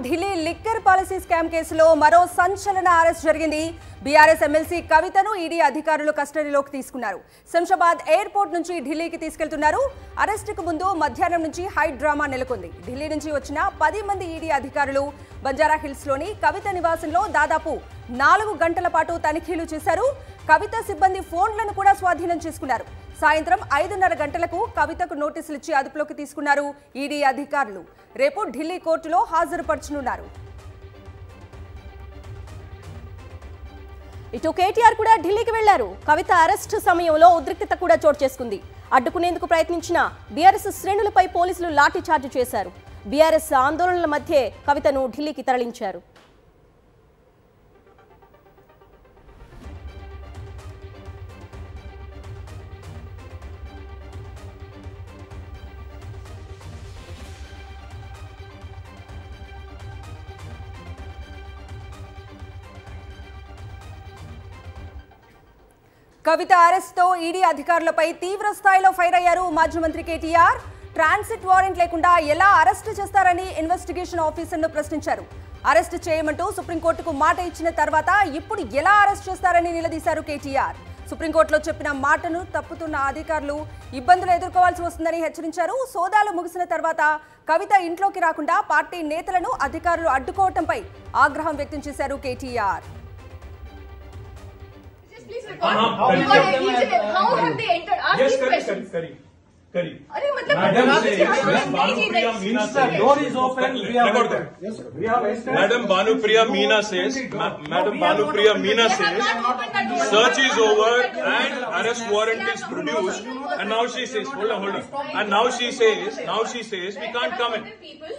Delhi liquor policy scam కేసులో మరో సంచలన అరెస్ట్ జరిగింది. బీఆర్ఎస్ ఎమ్మెల్సీ కవితను ఈడీ అధికారులు కస్టడీలోకి తీసుకున్నారు. శంషాబాద్ ఎయిర్పోర్ట్ నుంచి ఢిల్లీకి తీసుకెళ్తున్నారు. అరెస్టుకు ముందు మధ్యాహ్నం నుంచి హై డ్రామా నెలకొంది. ఢిల్లీ నుంచి వచ్చిన 10 మంది ఈడీ అధికారులు బంజారా హిల్స్ లోని కవిత నివాసంలో దాదాపు 4 గంటల పాటు తనిఖీలు చేశారు. కవిత సిబ్బంది ఫోన్లను కూడా స్వాధీనం చేసుకున్నారు. సాయంత్రం 5:30 గంటలకు కవితకు నోటీసులు ఇచ్చి అదుపులోకి తీసుకున్నారు ఈడీ అధికారులు. రేపు ఢిల్లీ కోర్టులో హాజరుపరచనున్నారు. ఇటు కేటీఆర్ కూడా ఢిల్లీకి వెళ్లారు. కవిత అరెస్టు సమయంలో ఉద్రిక్తత కూడా చోటు చేసుకుంది. అడ్డుకునేందుకు ప్రయత్నించిన బీఆర్ఎస్ శ్రేణులపై పోలీసులు లాఠీ చార్జ్ చేశారు. బీఆర్ఎస్ ఆందోళనల మధ్య కవితను ఢిల్లీకి తరలించారు. కవిత అరెస్ట్తో ఈడీ అధికారులపై తీవ్ర స్థాయిలో ఫైర్ అయ్యారు మాజీ మంత్రి కేటీఆర్. ట్రాన్సిట్ వారెంట్ లేకుండా ఎలా అరెస్టు చేస్తారని ఇన్వెస్టిగేషన్ ఆఫీసర్ను ప్రశ్నించారు. అరెస్టు చేయమంటూ సుప్రీంకోర్టుకు మాట ఇచ్చిన తర్వాత ఇప్పుడు ఎలా అరెస్ట్ చేస్తారని నిలదీశారు కేటీఆర్. సుప్రీంకోర్టులో చెప్పిన మాటను తప్పుతున్న అధికారులు ఇబ్బందులు ఎదుర్కోవాల్సి వస్తుందని హెచ్చరించారు. సోదాలు ముగిసిన తర్వాత కవిత ఇంట్లోకి రాకుండా పార్టీ నేతలను అధికారులు అడ్డుకోవడంపై ఆగ్రహం వ్యక్తం చేశారు KTR. How have they entered? Yes, correct. Madam door is open. Madam Bhanupriya Meena says, search is over and arrest warrant is produced. And now she says, hold on. And now she says, we can't come in.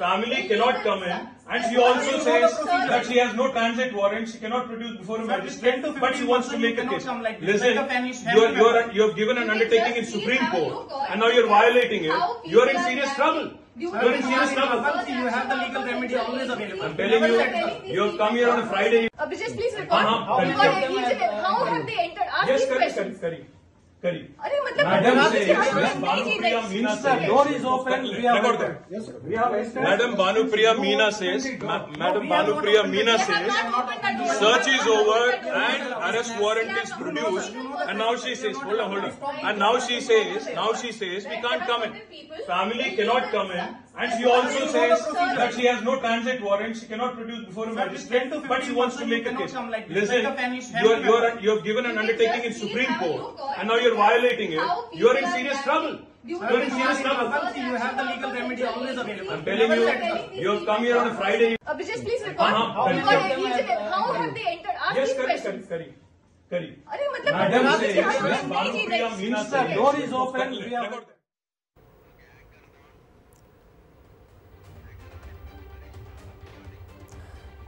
Family cannot come in. And she also says that she has no transit warrant. She cannot produce before a magistrate. But she wants to make a case. Listen, you have given an undertaking in Supreme Court, and now you're violating it. You're in serious trouble. You're in serious trouble. You have the legal remedy always available. I'm telling you, you have come here on a Friday. Just please record. How have they entered? Yes, correct. Madam door is open. Madam Bhanupriya Meena says, search is over and arrest warrant is produced. And now she says, hold on. And now she says, we can't come in. Family cannot come in. And she also says that she has no transit warrant. She cannot produce before a magistrate. But she wants to make a case. Listen, you have given an undertaking in Supreme Court, and now you're violating it. You're in serious trouble. You're in serious trouble. You have the legal remedy always available. I'm telling you, you have come here on a Friday. Just please record. How have they entered? Yes, correct. Madam door is open.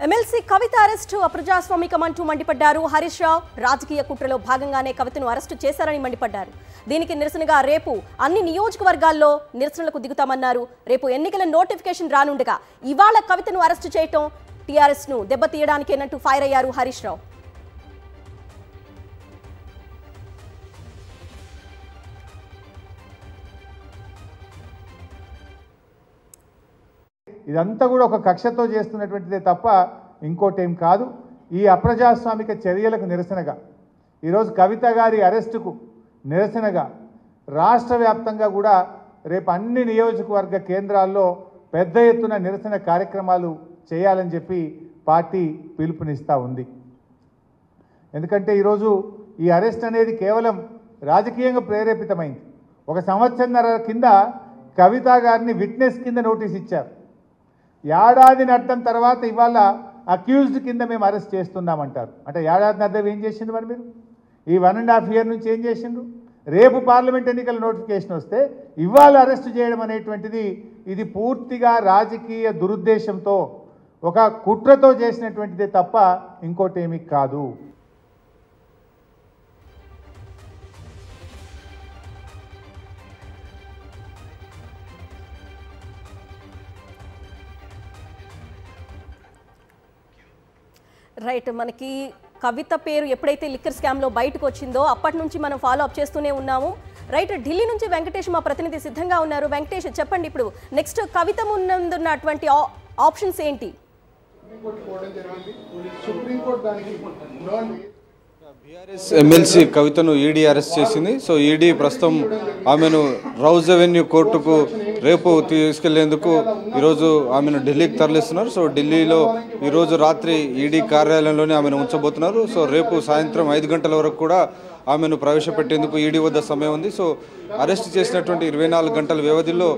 MLC Kavitha arrest అప్రజాస్వామికమంటూ మండిపడ్డారు హరీష్ రావు. రాజకీయ కుట్రలో భాగంగానే కవితను arrest చేశారని మండిపడ్డారు. దీనికి నిరసనగా రేపు అన్ని నియోజకవర్గాల్లో నిరసనలకు దిగుతామన్నారు. రేపు ఎన్నికల నోటిఫికేషన్ రానుండగా ఇవాళ కవితను అరెస్టు చేయటం టీఆర్ఎస్ ను దెబ్బతీయడానికేనంటూ ఫైర్ అయ్యారు హరీష్ రావు. ఇదంతా కూడా ఒక కక్షతో చేస్తున్నటువంటిదే తప్ప ఇంకోటేం కాదు. ఈ అప్రజాస్వామిక చర్యలకు నిరసనగా ఈరోజు కవిత గారి అరెస్టుకు నిరసనగా రాష్ట్ర వ్యాప్తంగా కూడా రేపు అన్ని నియోజకవర్గ కేంద్రాల్లో పెద్ద ఎత్తున నిరసన కార్యక్రమాలు చేయాలని చెప్పి పార్టీ పిలుపునిస్తూ ఉంది. ఎందుకంటే ఈరోజు ఈ అరెస్ట్ అనేది కేవలం రాజకీయంగా ప్రేరేపితమైంది. 1 సంవత్సరంన్నర కింద కవిత గారిని విట్నెస్ కింద నోటీస్ ఇచ్చారు. ఏడాది నట్టం తర్వాత ఇవాళ అక్యూజ్డ్ కింద మేము అరెస్ట్ చేస్తున్నామంటారు. అంటే ఏడాది నద్దం ఏం చేసిండ్రు మరి మీరు? ఈ 1.5 ఇయర్ నుంచి ఏం చేసిండ్రు? రేపు పార్లమెంట్ ఎన్నికల నోటిఫికేషన్ వస్తే ఇవాళ అరెస్ట్ చేయడం అనేటువంటిది ఇది పూర్తిగా రాజకీయ దురుద్దేశంతో ఒక కుట్రతో చేసినటువంటిదే తప్ప ఇంకోటేమీ కాదు. రైట్, మనకి కవిత పేరు ఎప్పుడైతే లిక్కర్ స్కామ్లో బయటకు వచ్చిందో అప్పటి నుంచి మనం ఫాలో అప్ చేస్తూనే ఉన్నాము. రైట్, ఢిల్లీ నుంచి వెంకటేష్ మా ప్రతినిధి సిద్ధంగా ఉన్నారు. వెంకటేష్ చెప్పండి, ఇప్పుడు నెక్స్ట్ కవిత ముందున్నటువంటి ఆప్షన్స్ ఏంటి? బీఆర్ఎస్ ఎమ్మెల్సీ కవితను ఈడీ అరెస్ట్ చేసింది. సో ఈడీ ప్రస్తుతం ఆమెను రౌజ్ అవెన్యూ కోర్టుకు రేపు తీసుకెళ్లేందుకు ఈరోజు ఆమెను ఢిల్లీకి తరలిస్తున్నారు. సో ఢిల్లీలో ఈరోజు రాత్రి ఈడీ కార్యాలయంలోనే ఆమెను ఉంచబోతున్నారు. సో రేపు సాయంత్రం 5 గంటల వరకు కూడా ఆమెను ప్రవేశపెట్టేందుకు ఈడీ వద్ద సమయం ఉంది. సో అరెస్ట్ చేసినటువంటి 24 గంటల వ్యవధిలో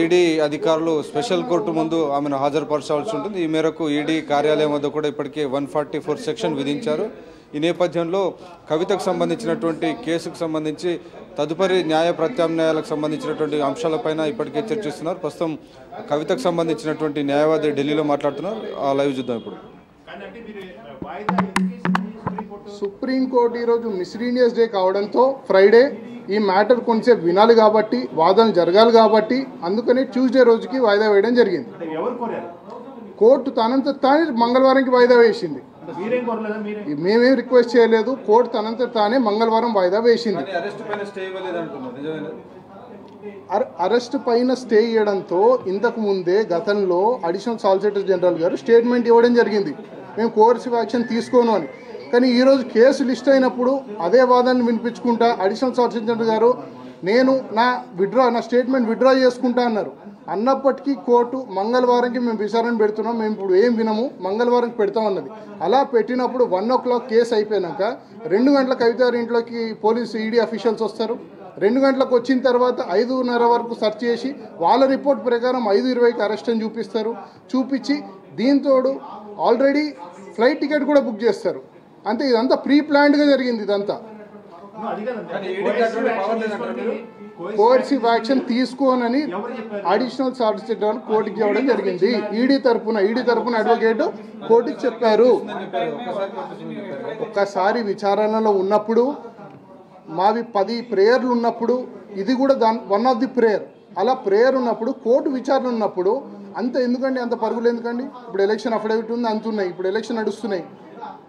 ఈడీ అధికారులు స్పెషల్ కోర్టు ముందు ఆమెను హాజరుపరచాల్సి ఉంటుంది. ఈ మేరకు ఈడీ కార్యాలయం వద్ద కూడా ఇప్పటికే 144 సెక్షన్ విధించారు. ఈ నేపథ్యంలో కవితకు సంబంధించినటువంటి కేసుకు సంబంధించి తదుపరి న్యాయ ప్రత్యామ్నాయాలకు సంబంధించినటువంటి అంశాలపైన ఇప్పటికే చర్చిస్తున్నారు. ప్రస్తుతం కవితకు సంబంధించినటువంటి న్యాయవాది ఢిల్లీలో మాట్లాడుతున్నారు. ఆ లైవ్ చూద్దాం ఇప్పుడు. సుప్రీంకోర్టు ఈరోజు మిస్లీనియస్ డే కావడంతో ఫ్రైడే ఈ మ్యాటర్ కొంచెం వినాలి కాబట్టి, వాదనలు జరగాలి కాబట్టి అందుకని ట్యూస్డే రోజుకి వాయిదా వేయడం జరిగింది. కోర్టు తనంత తానే మంగళవారంకి వాయిదా వేసింది. మేమేం రిక్వెస్ట్ చేయలేదు. కోర్టు తనంత తానే మంగళవారం వాయిదా వేసింది. అరెస్ట్ పైన స్టే ఇవ్వడంతో ఇంతకు ముందే గతంలో అడిషనల్ సాలిసిటర్ జనరల్ గారు స్టేట్మెంట్ ఇవ్వడం జరిగింది, మేము కోర్సివ్ యాక్షన్ తీసుకోను అని. కానీ ఈరోజు కేసు లిస్ట్ అయినప్పుడు అదే వాదనలు వినిపించుకుంటా అడిషనల్ సాలిసిటర్ జనరల్ గారు నేను నా స్టేట్మెంట్ విత్డ్రా చేసుకుంటా అన్నారు. అన్నప్పటికీ కోర్టు మంగళవారంకి మేము విచారణ పెడుతున్నాం, మేము ఇప్పుడు ఏం వినము, మంగళవారంకి పెడతామన్నది. అలా పెట్టినప్పుడు 1 o'clock కేసు అయిపోయాక 2 గంటల కవిత గారి ఇంట్లోకి పోలీసు ఈడీ అఫీషియల్స్ వస్తారు. 2 గంటలకు వచ్చిన తర్వాత 5:30 వరకు సెర్చ్ చేసి వాళ్ళ రిపోర్ట్ ప్రకారం 5:20కి అరెస్ట్ అని చూపించి దీంతోడు ఆల్రెడీ ఫ్లైట్ టికెట్ కూడా బుక్ చేస్తారు. అంతే, ఇదంతా ప్రీ ప్లాన్డ్గా జరిగింది. ఇదంతా కోర్సివ్ యాక్షన్ తీసుకోనని అడిషనల్ సాలిసిటర్ కోర్టుకి ఇవ్వడం జరిగింది. ఈడీ తరపున అడ్వకేట్ కోర్టుకి చెప్పారు. ఒక్కసారి విచారణలో ఉన్నప్పుడు మావి 10 ప్రేయర్లు ఉన్నప్పుడు ఇది కూడా వన్ ఆఫ్ ది ప్రేయర్. అలా ప్రేయర్ ఉన్నప్పుడు కోర్టు విచారణ ఉన్నప్పుడు అంత ఎందుకండి, అంత పరుగులు ఎందుకండి? ఇప్పుడు ఎలక్షన్ అఫిడవిట్ ఉంది, అంతున్నాయి, ఇప్పుడు ఎలక్షన్ నడుస్తున్నాయి.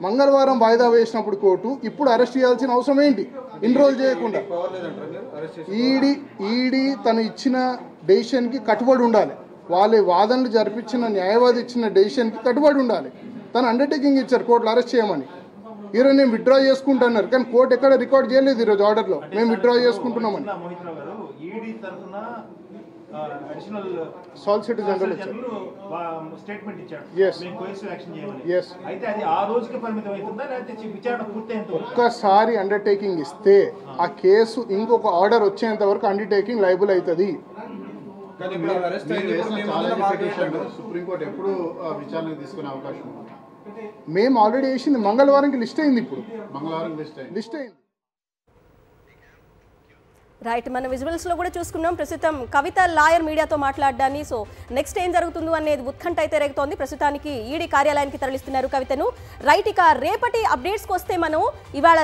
మంగళవారం వాయిదా వేసినప్పుడు కోర్టు ఇప్పుడు అరెస్ట్ చేయాల్సిన అవసరం ఏంటి? ఇన్ని రోజులు చేయకుండా ఈడీ తను ఇచ్చిన డెసిషన్కి కట్టుబడి ఉండాలి. వాళ్ళ వాదనలు జరిపించిన న్యాయవాది ఇచ్చిన డెసిషన్కి కట్టుబడి ఉండాలి. తను అండర్టేకింగ్ ఇచ్చారు కోర్టులో అరెస్ట్ చేయమని. ఈరోజు నేను విత్డ్రా చేసుకుంటున్నారు, కానీ కోర్టు ఎక్కడ రికార్డ్ చేయలేదు ఈరోజు ఆర్డర్లో మేము విత్డ్రా చేసుకుంటున్నామని. సాలిసిటర్ జనరల్ స్టేట్మెంట్ ఇచ్చాడు. ఒక్కసారి అండర్టేకింగ్ ఇస్తే ఆ కేసు ఇంకొక ఆర్డర్ వచ్చేంత వరకు అండర్టేకింగ్ లైబుల్ అవుతుంది. సుప్రీంకోర్టు ఎప్పుడు విచారణ తీసుకునే అవకాశం? మేము ఆల్రెడీ వేసింది మంగళవారంకి లిస్ట్ అయింది. ఇప్పుడు మంగళవారం లిస్ట్ అయింది. రైట్, మన విజువల్స్లో కూడా చూసుకున్నాం. ప్రస్తుతం కవిత లాయర్ మీడియాతో మాట్లాడడాన్ని. సో నెక్స్ట్ ఏం జరుగుతుందో అనేది ఉత్కంఠ అయితే రేగుతోంది. ప్రస్తుతానికి ఈడీ కార్యాలయానికి తరలిస్తున్నారు కవితను. రైట్, ఇక రేపటి అప్డేట్స్కి వస్తే మనం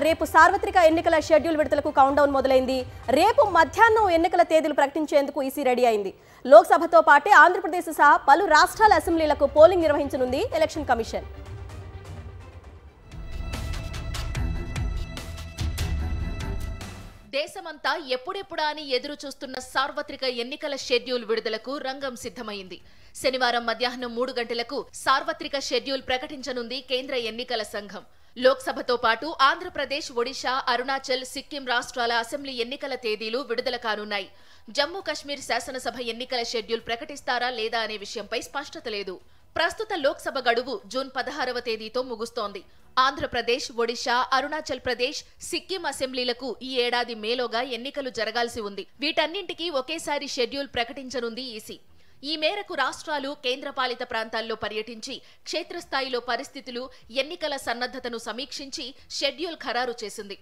రేపు సార్వత్రిక ఎన్నికల షెడ్యూల్ విడుదలకు కౌంట్ డౌన్ మొదలైంది. రేపు మధ్యాహ్నం ఎన్నికల తేదీలు ప్రకటించేందుకు ఈసీ రెడీ అయింది. లోక్సభతో పాటే ఆంధ్రప్రదేశ్ సహా పలు రాష్ట్రాల అసెంబ్లీలకు పోలింగ్ నిర్వహించనుంది ఎలక్షన్ కమిషన్. దేశమంతా ఎప్పుడెప్పుడా అని ఎదురు చూస్తున్న సార్వత్రిక ఎన్నికల షెడ్యూల్ విడుదలకు రంగం సిద్ధమైంది. శనివారం మధ్యాహ్నం 3 గంటలకు సార్వత్రిక షెడ్యూల్ ప్రకటించనుంది కేంద్ర ఎన్నికల సంఘం. లోక్సభతో పాటు ఆంధ్రప్రదేశ్, ఒడిశా, అరుణాచల్, సిక్కిం రాష్ట్రాల అసెంబ్లీ ఎన్నికల తేదీలు విడుదల కానున్నాయి. జమ్మూ కశ్మీర్ శాసనసభ ఎన్నికల షెడ్యూల్ ప్రకటిస్తారా లేదా అనే విషయంపై స్పష్టత లేదు. ప్రస్తుత లోక్సభ గడువు జూన్ 16వ తేదీతో ముగుస్తోంది. ఆంధ్రప్రదేశ్, ఒడిశా, అరుణాచల్ ప్రదేశ్, సిక్కిం అసెంబ్లీలకు ఈ ఏడాది మేలోగా ఎన్నికలు జరగాల్సి ఉంది. వీటన్నింటికీ ఒకేసారి షెడ్యూల్ ప్రకటించనుంది ఈసీ. ఈ మేరకు రాష్ట్రాలు, కేంద్రపాలిత ప్రాంతాల్లో పర్యటించి క్షేత్రస్థాయిలో పరిస్థితులు, ఎన్నికల సన్నద్ధతను సమీక్షించి షెడ్యూల్ ఖరారు చేసింది.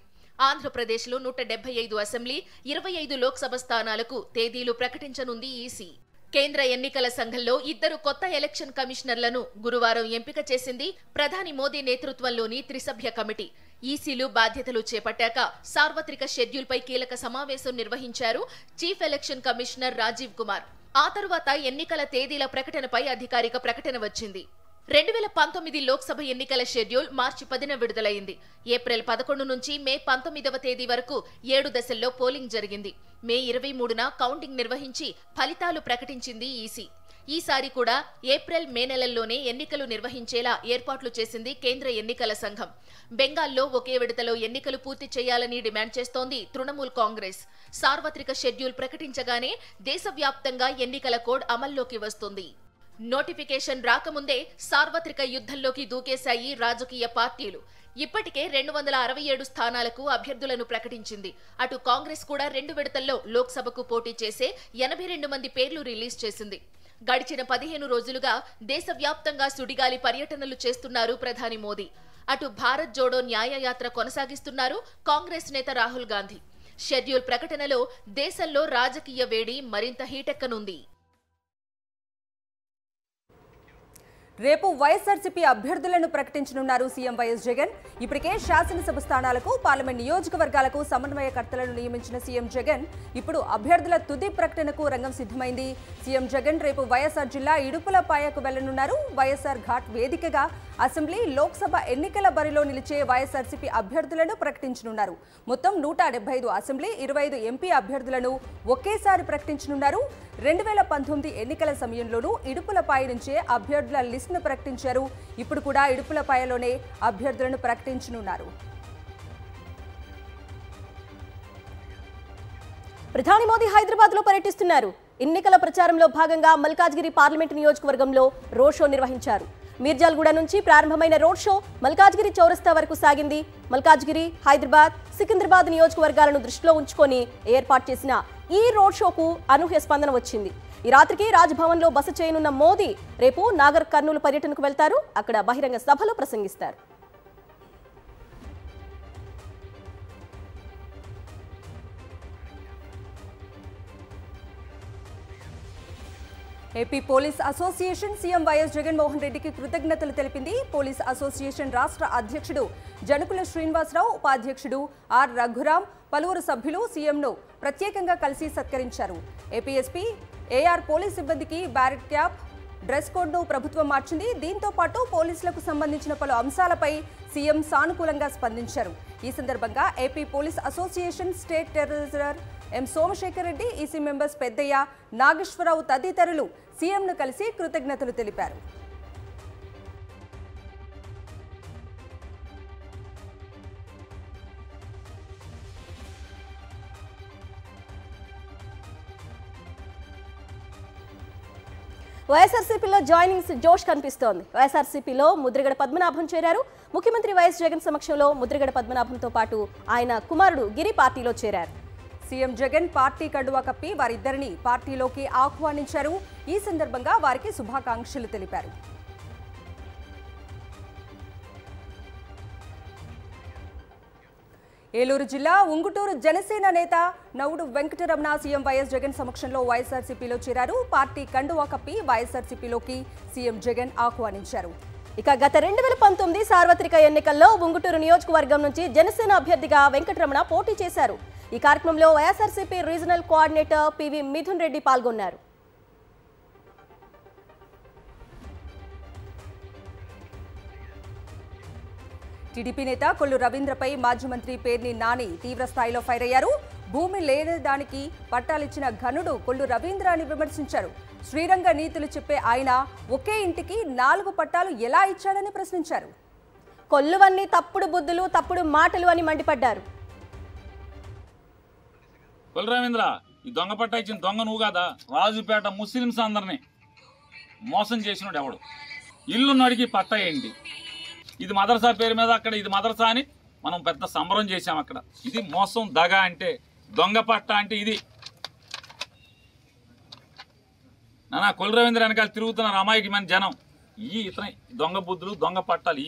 ఆంధ్రప్రదేశ్లో 175 అసెంబ్లీ, 25 లోక్సభ స్థానాలకు తేదీలు ప్రకటించనుంది ఈసీ. కేంద్ర ఎన్నికల సంఘంలో 2 కొత్త ఎలక్షన్ కమిషనర్లను గురువారం ఎంపిక చేసింది ప్రధాని మోదీ నేతృత్వంలోని త్రిసభ్య కమిటీ. ఈసీలు బాధ్యతలు చేపట్టాక సార్వత్రిక షెడ్యూల్పై కీలక సమావేశం నిర్వహించారు chief election commissioner Rajiv Kumar. ఆ తరువాత ఎన్నికల తేదీల ప్రకటనపై అధికారిక ప్రకటన వచ్చింది. 2019 లోక్సభ ఎన్నికల షెడ్యూల్ మార్చి 10న విడుదలైంది. ఏప్రిల్ 11 నుంచి మే 19వ తేదీ వరకు 7 దశల్లో పోలింగ్ జరిగింది. మే 23న కౌంటింగ్ నిర్వహించి ఫలితాలు ప్రకటించింది ఈసీ. ఈసారి కూడా ఏప్రిల్ మే నెలల్లోనే ఎన్నికలు నిర్వహించేలా ఏర్పాట్లు చేసింది కేంద్ర ఎన్నికల సంఘం. బెంగాల్లో ఒకే విడతలో ఎన్నికలు పూర్తి చేయాలని డిమాండ్ చేస్తోంది తృణమూల్ కాంగ్రెస్. సార్వత్రిక షెడ్యూల్ ప్రకటించగానే దేశవ్యాప్తంగా ఎన్నికల కోడ్ అమల్లోకి వస్తుంది. నోటిఫికేషన్ రాకముందే సార్వత్రిక యుద్ధంలోకి దూకేశాయి రాజకీయ పార్టీలు. ఇప్పటికే 267 స్థానాలకు అభ్యర్థులను ప్రకటించింది. అటు కాంగ్రెస్ కూడా 2 విడతల్లో లోక్సభకు పోటీ చేసే 82 మంది పేర్లు రిలీజ్ చేసింది. గడిచిన 15 రోజులుగా దేశవ్యాప్తంగా సుడిగాలి పర్యటనలు చేస్తున్నారు ప్రధాని మోదీ. అటు భారత్ జోడో న్యాయయాత్ర కొనసాగిస్తున్నారు కాంగ్రెస్ నేత రాహుల్ గాంధీ. షెడ్యూల్ ప్రకటనలో దేశంలో రాజకీయ వేడి మరింత హీటెక్కనుంది. రేపు వైఎస్ఆర్సీపీ అభ్యర్థులను ప్రకటించనున్నారు సీఎం వైఎస్ జగన్. ఇప్పటికే శాసనసభ స్థానాలకు, పార్లమెంట్ నియోజకవర్గాలకు సమన్వయకర్తలను నియమించిన సీఎం జగన్ ఇప్పుడు అభ్యర్థుల తుది ప్రకటనకు రంగం సిద్ధమైంది. సీఎం జగన్ రేపు వైఎస్ఆర్ జిల్లా ఇడుపులపాయకు వెళ్లనున్నారు. వైఎస్ఆర్ ఘాట్ వేదికగా అసెంబ్లీ, లోక్సభ ఎన్నికల బరిలో నిలిచే వైఎస్ఆర్సీపీ అభ్యర్థులను ప్రకటించనున్నారు. మొత్తం 175 అసెంబ్లీ, 25 ఎంపీ అభ్యర్థులను ఒకేసారి ప్రకటించనున్నారు. 2019 ఎన్నికల సమయంలోనూ ఇడుపులపాయ నుంచే అభ్యర్థుల లిస్టును ప్రకటించారు. ఇప్పుడు కూడా ఇడుపులపాయలోనే అభ్యర్థులను ప్రకటించనున్నారు. ప్రధాని మోదీ హైదరాబాద్ లో పర్యటిస్తున్నారు. ఎన్నికల ప్రచారంలో భాగంగా మల్కాజ్గిరి పార్లమెంటు నియోజకవర్గంలో రోడ్ షో నిర్వహించారు. మీర్జాల్గూడ నుంచి ప్రారంభమైన రోడ్ షో మల్కాజ్గిరి చౌరస్తా వరకు సాగింది. మల్కాజ్గిరి, హైదరాబాద్, సికింద్రాబాద్ నియోజకవర్గాలను దృష్టిలో ఉంచుకొని ఏర్పాటు చేసిన ఈ రోడ్ షోకు అనూహ్య స్పందన వచ్చింది. ఈ రాత్రికి రాజ్భవన్ లో బస చేయనున్న మోదీ రేపు నాగర్ కర్నూలు పర్యటనకు వెళ్తారు. అక్కడ బహిరంగ సభలో ప్రసంగిస్తారు. AP police association CM YS Jaganmohan రెడ్డికి కృతజ్ఞతలు తెలిపింది. పోలీస్ అసోసియేషన్ రాష్ట్ర అధ్యక్షుడు జనుకుల శ్రీనివాసరావు, ఉపాధ్యక్షుడు ఆర్ రఘురాం, పలువురు సభ్యులు సీఎంను ప్రత్యేకంగా కలిసి సత్కరించారు. ఏపీఎస్పీ, ఏఆర్ పోలీస్ సిబ్బందికి బ్యారెట్ క్యాప్, డ్రెస్ కోడ్ను ప్రభుత్వం మార్చింది. దీంతో పాటు పోలీసులకు సంబంధించిన పలు అంశాలపై సీఎం సానుకూలంగా స్పందించారు. ఈ సందర్భంగా AP police association state treasurer M Somasekhar Reddy, EC members Peddayya, Nageswararao తదితరులు సీఎంను కలిసి కృతజ్ఞతలు తెలిపారు. వైఎస్ఆర్సీపీలో జాయినింగ్స్ జోష్ కనిపిస్తోంది. వైఎస్ఆర్సీపీలో ముద్రగడ పద్మనాభం చేరారు. ముఖ్యమంత్రి వైఎస్ జగన్ సమక్షంలో ముద్రగడ పద్మనాభంతో పాటు ఆయన కుమారుడు గిరి పార్టీలో చేరారు. సీఎం జగన్ పార్టీ కండువా కప్పి వారిద్దరిని పార్టీలోకి ఆహ్వానించారు. ఈ సందర్భంగా వారికి శుభాకాంక్షలు తెలిపారు. ఏలూరు జిల్లా ఉంగుటూరు జనసేన నేత నవుడు వెంకటరమణ సీఎం వైఎస్ జగన్ సమక్షంలో వైఎస్ఆర్సీపీలో చేరారు. పార్టీ కండువా కప్పి వైఎస్ఆర్సీపీలోకి సీఎం జగన్ ఆహ్వానించారు. ఇక గత 2019 సార్వత్రిక ఎన్నికల్లో ఉంగుటూరు నియోజకవర్గం నుంచి జనసేన అభ్యర్థిగా వెంకటరమణ పోటీ చేశారు. ఈ కార్యక్రమంలో YSRCP regional coordinator PV Mithun Reddy పాల్గొన్నారు. టీడీపీ నేత కొల్లు రవీంద్రపై మాజీ మంత్రి పేర్ని నాని తీవ్ర స్థాయిలో ఫైర్ అయ్యారు. భూమి లేనిదానికి పట్టాలిచ్చిన ఘనుడు కొల్లు రవీంద్ర అని విమర్శించారు. శ్రీరంగ నీతులు చెప్పే ఆయన ఒకే ఇంటికి 4 పట్టాలు ఎలా ఇచ్చాడని ప్రశ్నించారు. కొల్లువన్నీ తప్పుడు బుద్ధులు, తప్పుడు మాటలు అని మండిపడ్డారు. కొల్లు రవీంద్ర, ఈ దొంగ పట్టా ఇచ్చిన దొంగ నువ్వు కాదా? రాజుపేట ముస్లింస్ అందరినీ మోసం చేసినాడు ఎవడు? ఇల్లున్నడికి పట్టా ఏంటి? ఇది మదర్సా పేరు మీద అక్కడ ఇది మదర్సా అని మనం పెద్ద సంబరం చేశాం అక్కడ. ఇది మోసం, దగ అంటే, దొంగ పట్ట అంటే ఇది. నానా కొల్లు రవీంద్ర వెనకాల తిరుగుతున్నారు అమాయకి మన జనం. ఇతనే దొంగ బుద్ధులు, దొంగ పట్టాలు.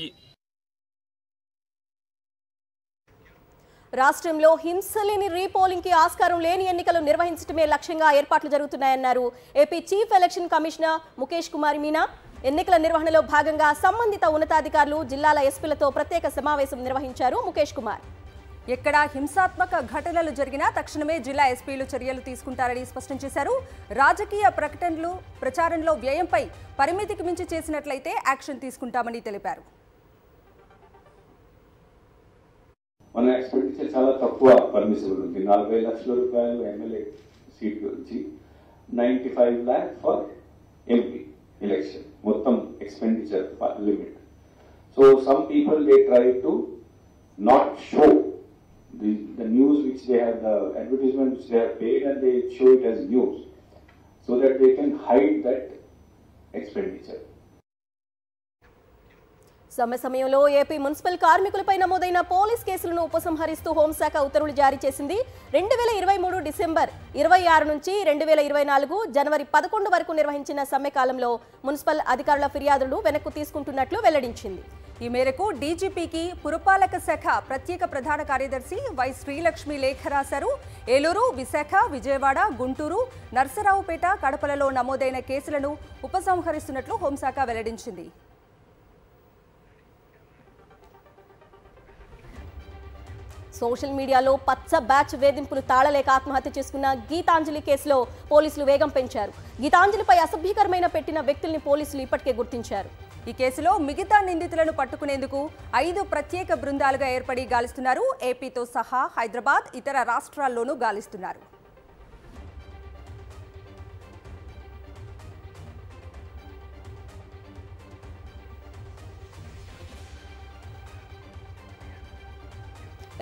రాష్ట్రంలో హింస లేని రీపోలింగ్ కి ఆస్కారం లేని ఎన్నికలు నిర్వహించడమే లక్ష్యంగా ఏర్పాట్లు జరుగుతున్నాయన్నారు AP chief election commissioner Mukesh Kumar Meena. ఎన్నికల నిర్వహణలో భాగంగా సంబంధిత ఉన్నతాధికారులు, జిల్లాల ఎస్పీలతో ప్రత్యేక సమావేశం నిర్వహించారు ముఖేష్ కుమార్. ఎక్కడ హింసాత్మక ఘటనలు జరిగినా తక్షణమే జిల్లా ఎస్పీలు చర్యలు తీసుకుంటారని స్పష్టం చేశారు. రాజకీయ ప్రకటనలు, ప్రచారంలో వ్యయంపై పరిమితికి మించి చేసినట్లయితే యాక్షన్ తీసుకుంటామని తెలిపారు. మన ఎక్స్పెండిచర్ చాలా తక్కువ పర్మిసిబుల్ ఉంది. 40 లక్షల రూపాయలు ఎమ్మెల్యే సీట్ గురించి, 95 lakh ఫర్ MP election, మొత్తం expenditure limit. So some people they try to not show the news which they have, the advertisement which they have paid, and they show it as news so that they can hide that expenditure. సమ్మె సమయంలో AP municipal కార్మికులపై నమోదైన police కేసులను ఉపసంహరిస్తూ హోంశాఖ ఉత్తర్వులు జారీ చేసింది. 2023 December 26 నుంచి 2024 జనవరి 11 వరకు నిర్వహించిన సమ్మె కాలంలో మున్సిపల్ అధికారుల ఫిర్యాదులు వెనక్కు తీసుకుంటున్నట్లు వెల్లడించింది. ఈ మేరకు డీజీపీకి పురపాలక శాఖ ప్రత్యేక ప్రధాన కార్యదర్శి వై శ్రీలక్ష్మి లేఖ రాశారు. ఏలూరు, విశాఖ, విజయవాడ, గుంటూరు, నర్సరావుపేట, కడపలలో నమోదైన కేసులను ఉపసంహరిస్తున్నట్లు హోంశాఖ వెల్లడించింది. సోషల్ మీడియాలో పచ్చ బ్యాచ్ వేధింపులు తాళలేక ఆత్మహత్య చేసుకున్న గీతాంజలి కేసులో పోలీసులు వేగం పెంచారు. గీతాంజలిపై అసభ్యకరమైన పెట్టిన వ్యక్తుల్ని పోలీసులు ఇప్పటికే గుర్తించారు. ఈ కేసులో మిగతా నిందితులను పట్టుకునేందుకు 5 ప్రత్యేక బృందాలుగా ఏర్పడి గాలిస్తున్నారు. ఏపీతో సహా హైదరాబాద్, ఇతర రాష్ట్రాల్లోనూ గాలిస్తున్నారు.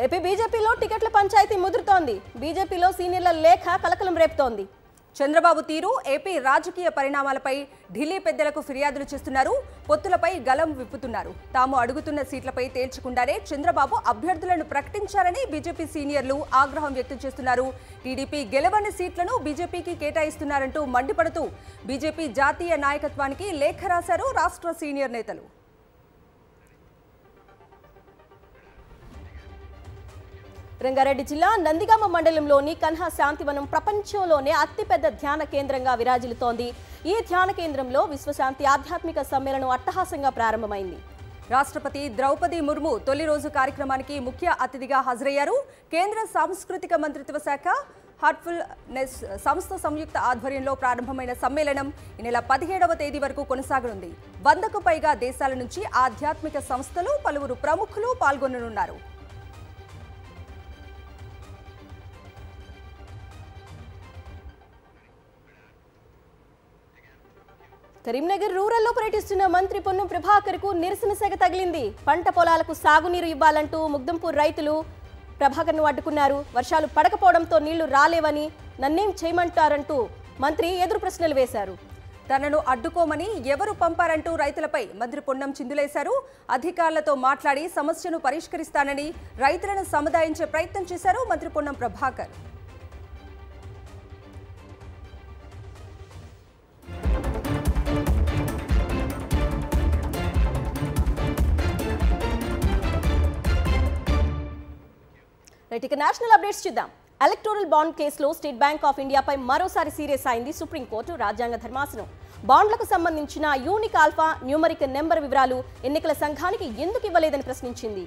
ఏపీ బీజేపీలో టికెట్ల పంచాయతీ ముదురుతోంది. బీజేపీలో సీనియర్ల లేఖ కలకలం రేపుతోంది. చంద్రబాబు తీరు, ఏపీ రాజకీయ పరిణామాలపై ఢిల్లీ పెద్దలకు ఫిర్యాదులు చేస్తున్నారు. పొత్తులపై గలం విప్పుతున్నారు. తాము అడుగుతున్న సీట్లపై తేల్చకుండానే చంద్రబాబు అభ్యర్థులను ప్రకటించారని బీజేపీ సీనియర్లు ఆగ్రహం వ్యక్తం చేస్తున్నారు. టీడీపీ గెలవని సీట్లను బీజేపీకి కేటాయిస్తున్నారంటూ మండిపడుతూ బీజేపీ జాతీయ నాయకత్వానికి లేఖ రాశారు రాష్ట్ర సీనియర్ నేతలు. రంగారెడ్డి జిల్లా నందిగామ మండలంలోని కన్హా శాంతివనం ప్రపంచంలోనే అతిపెద్ద ధ్యాన కేంద్రంగా విరాజిల్లుతోంది. ఈ ధ్యాన కేంద్రంలో విశ్వశాంతి ఆధ్యాత్మిక సమ్మేళనం అట్టహాసంగా ప్రారంభమైంది. రాష్ట్రపతి ద్రౌపది ముర్ము తొలి రోజు కార్యక్రమానికి ముఖ్య అతిథిగా హాజరయ్యారు. కేంద్ర సాంస్కృతిక మంత్రిత్వ శాఖ హార్ట్ఫుల్నెస్ సంస్థ సంయుక్త ఆధ్వర్యంలో ప్రారంభమైన సమ్మేళనం ఈ నెల 17వ తేదీ వరకు కొనసాగనుంది. 100కు పైగా దేశాల నుంచి ఆధ్యాత్మిక సంస్థలు, పలువురు ప్రముఖులు పాల్గొననున్నారు. కరీంనగర్ రూరల్లో పర్యటిస్తున్న మంత్రి పొన్నం ప్రభాకర్కు నిరసన సెగ తగిలింది. పంట పొలాలకు సాగునీరు ఇవ్వాలంటూ ముగ్దంపూర్ రైతులు ప్రభాకర్ను అడ్డుకున్నారు. వర్షాలు పడకపోవడంతో నీళ్లు రాలేవని, నన్నేం చేయమంటారంటూ మంత్రి ఎదురు ప్రశ్నలు వేశారు. తనను అడ్డుకోమని ఎవరు పంపారంటూ రైతులపై మంత్రి పొన్నం చిందులేశారు. అధికారులతో మాట్లాడి సమస్యను పరిష్కరిస్తానని రైతులను సముదాయించే ప్రయత్నం చేశారు మంత్రి పొన్నం ప్రభాకర్. ఇక నేషనల్ అప్డేట్స్ చూద్దాం. ఎలక్టోరల్ బాండ్ కేసులో స్టేట్ బ్యాంక్ ఆఫ్ ఇండియాపై మరోసారి సీరియస్ అయింది సుప్రీంకోర్టు రాజ్యాంగ ధర్మాసనం. బాండ్లకు సంబంధించిన యూనిక్ ఆల్ఫా న్యూమరిక్ నెంబర్ వివరాలు ఎన్నికల సంఘానికి ఎందుకు ఇవ్వలేదని ప్రశ్నించింది.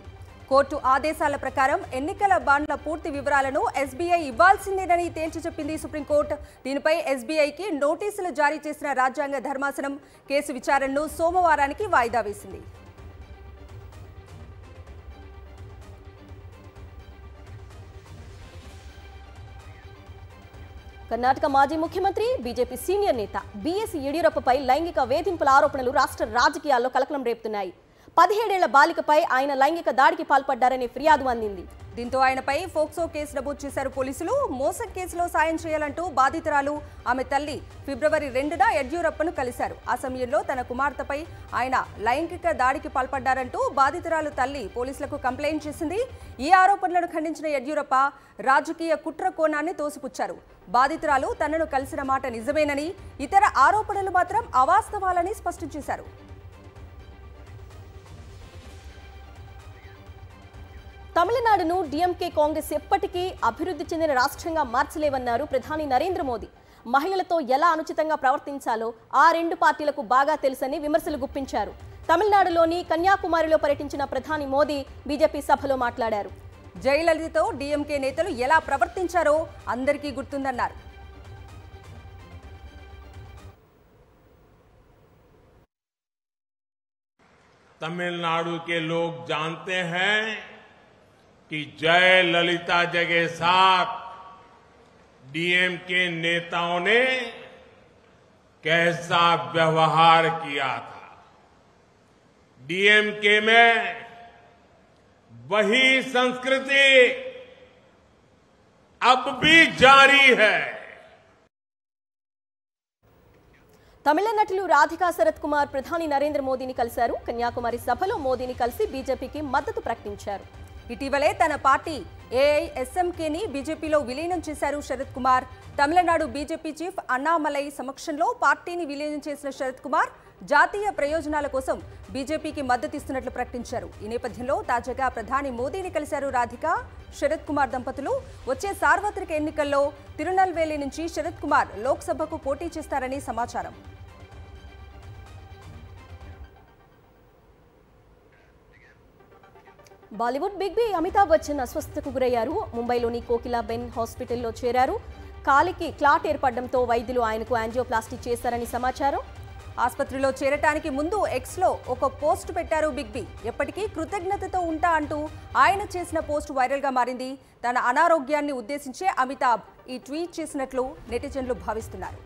కోర్టు ఆదేశాల ప్రకారం ఎన్నికల బాండ్ల పూర్తి వివరాలను ఎస్బీఐ ఇవ్వాల్సిందేనని తేల్చి చెప్పింది సుప్రీంకోర్టు. దీనిపై ఎస్బీఐకి నోటీసులు జారీ చేసిన రాజ్యాంగ ధర్మాసనం కేసు విచారణను సోమవారానికి వాయిదా వేసింది. కర్ణాటక మాజీ ముఖ్యమంత్రి బీజేపీ సీనియర్ నేత బీఎస్ యడియూరప్పపై లైంగిక వేధింపుల ఆరోపణలు రాష్ట్ర రాజకీయాల్లో కలకలం రేపుతున్నాయి. 17 ఏళ్ల బాలికపై ఆయన లైంగిక దాడికి పాల్పడ్డారనే ఫిర్యాదు అందింది. దీంతో ఆయనపై ఫోక్సో కేసు నమోదు చేశారు పోలీసులు. మోసం కేసులో సాయం చేయాలంటూ బాధితురాలు ఆమె తల్లి ఫిబ్రవరి 2న యడ్యూరప్పను కలిశారు. ఆ సమయంలో తన కుమార్తెపై ఆయన లైంగిక దాడికి పాల్పడ్డారంటూ బాధితురాలు తల్లి పోలీసులకు కంప్లైంట్ చేసింది. ఈ ఆరోపణలను ఖండించిన యడ్యూరప్ప రాజకీయ కుట్ర కోణాన్ని తోసిపుచ్చారు. బాధితురాలు తనను కలిసిన మాట నిజమేనని, ఇతర ఆరోపణలు మాత్రం అవాస్తవాలని స్పష్టం చేశారు. తమిళనాడును డీఎంకే కాంగ్రెస్ ఎప్పటికీ అభివృద్ధి చెందిన రాష్ట్రంగా మార్చలేవన్నారు ప్రధాని నరేంద్ర మోదీ. మహిళలతో ఎలా అనుచితంగా ప్రవర్తించాలో ఆ రెండు పార్టీలకు బాగా తెలుసని విమర్శలు గుప్పించారు. తమిళనాడులోని కన్యాకుమారిలో పర్యటించిన ప్రధాని మోదీ బీజేపీ సభలో మాట్లాడారు. జయలలితతో డీఎంకే నేతలు ఎలా ప్రవర్తించారో అందరికీ గుర్తుందన్నారు. तमिलनाडु के लोग जानते हैं कि जयललिता जी के साथ डीएमके नेताओं ने कैसा व्यवहार किया था। डीएमके में वही संस्कृति अब भी जारी है। తమిళ నటులు రాధికా శరత్ కుమార్ ప్రధాని నరేంద్ర మోదీని కలిశారు. కన్యాకుమారి సభలో మోదీని కలిసి బీజేపీకి మద్దతు ప్రకటించారు. ఇటీవలే తన పార్టీ ఏఐఎస్ఎంకేని బీజేపీలో విలీనం చేశారు శరత్ కుమార్. తమిళనాడు బీజేపీ చీఫ్ అన్నామలై సమక్షంలో పార్టీని విలీనం చేసిన శరత్ కుమార్ జాతీయ ప్రయోజనాల కోసం బీజేపీకి మద్దతిస్తున్నట్లు ప్రకటించారు. ఈ నేపథ్యంలో తాజాగా ప్రధాని మోదీని కలిశారు రాధిక శరత్ కుమార్ దంపతులు. వచ్చే సార్వత్రిక ఎన్నికల్లో తిరునల్వేలి నుంచి శరత్ కుమార్ లోక్సభకు పోటీ చేస్తారని సమాచారం. బాలీవుడ్ బిగ్ బి అమితాబ్ బచ్చన్ అస్వస్థతకు గురయ్యారు. ముంబైలోని కోకిలాబెన్ హాస్పిటల్లో చేరారు. కాలికి క్లాట్ ఏర్పడడంతో వైద్యులు ఆయనకు యాంజియోప్లాస్టీ చేశారని సమాచారం. ఆసుపత్రిలో చేరటానికి ముందు ఎక్స్లో ఒక పోస్ట్ పెట్టారు బిగ్ బి. ఎప్పటికీ కృతజ్ఞతతో ఉంటా అంటూ ఆయన చేసిన పోస్ట్ వైరల్గా మారింది. తన అనారోగ్యాన్ని ఉద్దేశించే అమితాబ్ ఈ ట్వీట్ చేసినట్లు నెటిజన్లు భావిస్తున్నారు.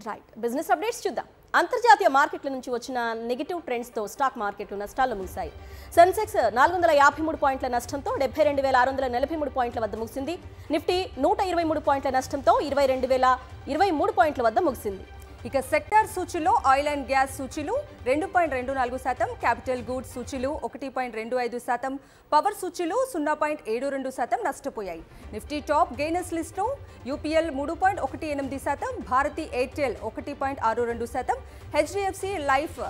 రైట్, బిజినెస్ అప్డేట్స్ చూద్దాం. అంతర్జాతీయ మార్కెట్ల నుంచి వచ్చిన నెగిటివ్ ట్రెండ్స్తో స్టాక్ మార్కెట్లు నష్టాల్లో ముగిశాయి. సెన్సెక్స్ 453 పాయింట్ల నష్టంతో 72,643 పాయింట్ల వద్ద ముగిసింది. నిఫ్టీ 123 పాయింట్ల నష్టంతో 22,023 పాయింట్ల వద్ద ముగిసింది. ఇక సెక్టార్ సూచీలో ఆయిల్ అండ్ గ్యాస్ సూచీలు 2.24%, క్యాపిటల్ గూడ్స్ సూచీలు 1.25%, పవర్ సూచీలు 0.72% నష్టపోయాయి. నిఫ్టీ టాప్ గెయినర్స్ లిస్టులో UPL 3.18%, Bharti Airtel 1.62%, HDFC life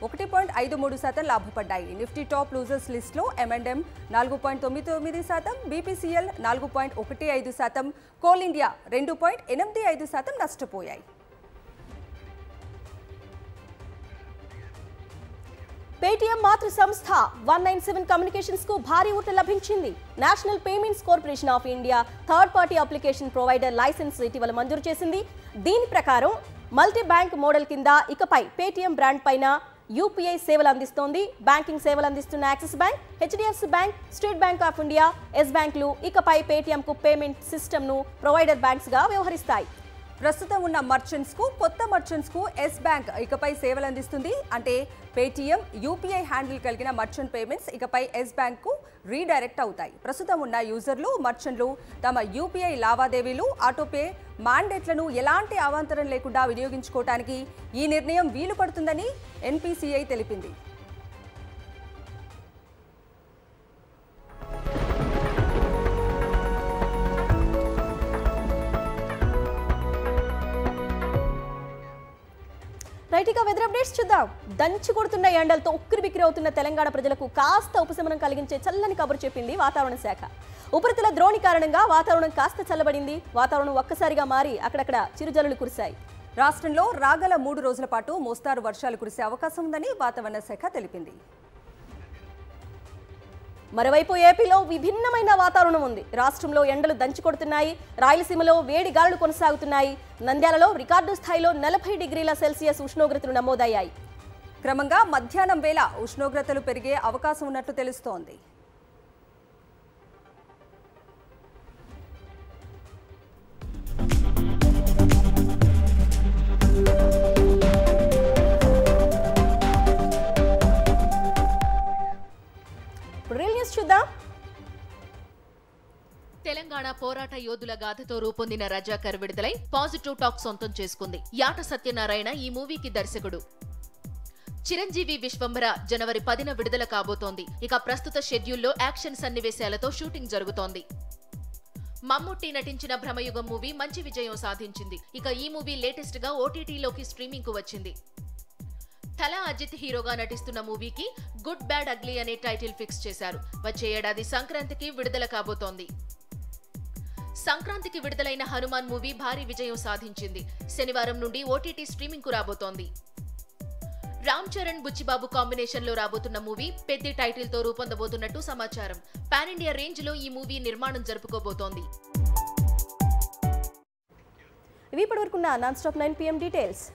1.53% లాభపడ్డాయి. నిఫ్టీ టాప్ లూజర్స్ లిస్టులో M&M 4.99%, బీపీసీఎల్ 4.15%, కోల్ ఇండియా 2.85% నష్టపోయాయి. పేటీఎం మాతృ సంస్థ 197 కమ్యూనికేషన్స్ కు భారీ ఊరట లభించింది. National Payments Corporation of India third party application provider licence ఇటీవల మంజూరు చేసింది. దీని ప్రకారం మల్టీ బ్యాంక్ మోడల్ కింద ఇకపై పేటీఎం బ్రాండ్ పైన యూపీఐ సేవలు అందిస్తోంది. బ్యాంకింగ్ సేవలు అందిస్తున్న Axis bank, HDFC bank, State Bank of India, Yes బ్యాంకులు ఇకపై పేటీఎం కు పేమెంట్ సిస్టమ్ ను ప్రొవైడర్ బ్యాంక్స్ గా వ్యవహరిస్తాయి. ప్రస్తుతం ఉన్న మర్చెంట్స్ కు కొత్త మర్చెంట్స్ కు ఎస్ బ్యాంక్ ఇకపై సేవలు అందిస్తుంది. అంటే పేటీఎం యూపీఐ హ్యాండిల్ కలిగిన మర్చెంట్ పేమెంట్స్ ఇకపై ఎస్ బ్యాంక్ కు రీడైరెక్ట్ అవుతాయి. ప్రస్తుతం ఉన్న యూజర్లు, మర్చెంట్లు తమ యూపీఐ లావాదేవీలు, ఆటోపే మాండేట్లను ఎలాంటి అవాంతరం లేకుండా వినియోగించుకోవడానికి ఈ నిర్ణయం వీలు పడుతుందని ఎన్పీసీఐ తెలిపింది. రైట్గా వెదర్ అప్డేట్స్ చూద్దాం. దంచి కొడుతున్న ఎండలతో ఉక్కిరిబిక్కిరి అవుతున్న తెలంగాణ ప్రజలకు కాస్త ఉపశమనం కలిగించే చల్లని కబురు చెప్పింది వాతావరణ శాఖ. ఉపరితల ద్రోణి కారణంగా వాతావరణం కాస్త చల్లబడింది. వాతావరణం ఒక్కసారిగా మారి అక్కడక్కడ చిరుజల్లులు కురిశాయి. రాష్ట్రంలో రాగల 3 రోజుల పాటు మోస్తారు వర్షాలు కురిసే అవకాశం ఉందని వాతావరణ శాఖ తెలిపింది. మరోవైపు ఏపీలో విభిన్నమైన వాతావరణం ఉంది. రాష్ట్రంలో ఎండలు దంచి కొడుతున్నాయి. రాయలసీమలో వేడి గాలులు కొనసాగుతున్నాయి. నంద్యాలలో రికార్డు స్థాయిలో 40 డిగ్రీల సెల్సియస్ ఉష్ణోగ్రతలు నమోదయ్యాయి. క్రమంగా మధ్యాహ్నం వేళ ఉష్ణోగ్రతలు పెరిగే అవకాశం ఉన్నట్లు తెలుస్తోంది. చూద్దాం. తెలంగాణ పోరాట యోధుల గాథతో రూపొందిన రజాకర్ విడుదలై పాజిటివ్ టాక్ సొంతం చేసుకుంది. యాట సత్యనారాయణ ఈ మూవీకి దర్శకుడు. చిరంజీవి విశ్వంభర జనవరి 10న విడుదల కాబోతోంది. ఇక ప్రస్తుత షెడ్యూల్లో యాక్షన్ సన్నివేశాలతో షూటింగ్ జరుగుతోంది. మమ్ముట్టి నటించిన భ్రమయుగం మూవీ మంచి విజయం సాధించింది. ఇక ఈ మూవీ లేటెస్ట్ గా ఓటీటీలోకి స్ట్రీమింగ్ కు వచ్చింది. తలా అజిత్ హీరోగా నటిస్తున్న మూవీకి గుడ్ బ్యాడ్ అగ్లీ అనే టైటిల్ ఫిక్స్ చేశారు. వచ్చే ఏడాది సంక్రాంతికి విడుదల కాబోతోంది. సంక్రాంతికి విడుదలైన హనుమాన్ మూవీ భారీ విజయం సాధించింది. శనివారం నుండి ఓటీటీ స్ట్రీమింగ్ కు రాబోతోంది. రామ్ చరణ్ బుచ్చిబాబు కాంబినేషన్ లో రాబోతున్న మూవీ పెద్ద టైటిల్ తో రూపొందబోతున్నట్టు సమాచారం. పాన్ ఇండియా రేంజ్ లో ఈ మూవీ నిర్మాణం జరుపుకోబోతోంది. ఇవి ఇప్పటివరకున్న నాన్ స్టాప్ 9 PM డీటెయిల్స్.